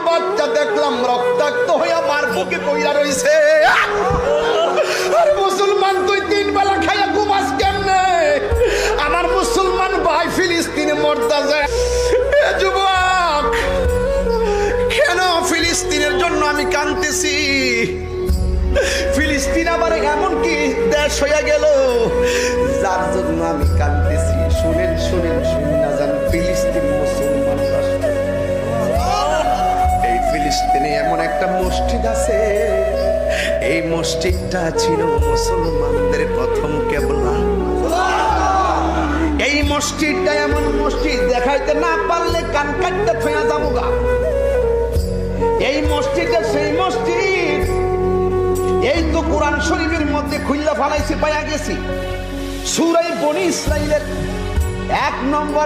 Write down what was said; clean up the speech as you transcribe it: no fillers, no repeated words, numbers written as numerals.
বাচ্চা দেখলাম রক্তাক্ত হইয়া মার বুকে কইরা রইছে। আর মুসলমান তুই 3 বেলা খাইয়া ঘুমাস কেমনে? আমার মুসলমান ভাই ফিলিস্তিনে মরতাছে। যুবক, কেন ফিলিস্তিনের জন্য আমি কাঁদতেছি? ফিলিস্তিন আবার এমন কি দেশ হইয়া গেল যার জন্য আমি কাঁদতেছি? শুনেন শুনেন, শুনে না যান, ফিলিস্তিন মুসলমান রাষ্ট্র। এই ফিলিস্তিনে এমন একটা মসজিদ আছে, এই মসজিদটা ছিল মুসলমানদের প্রথম কেবলা। এই মসজিদটা এমন মসজিদ, দেখাইতে না পারলে কান কাটতে ফেয়া যাবো গা। এই মসজিদটা সেই মসজিদ, এই তো কোরআন শরীফের মধ্যে খুললা ফালাইছি, পাইয়া গেছি। সূরা বনী ইসরাইলের 1 নম্বর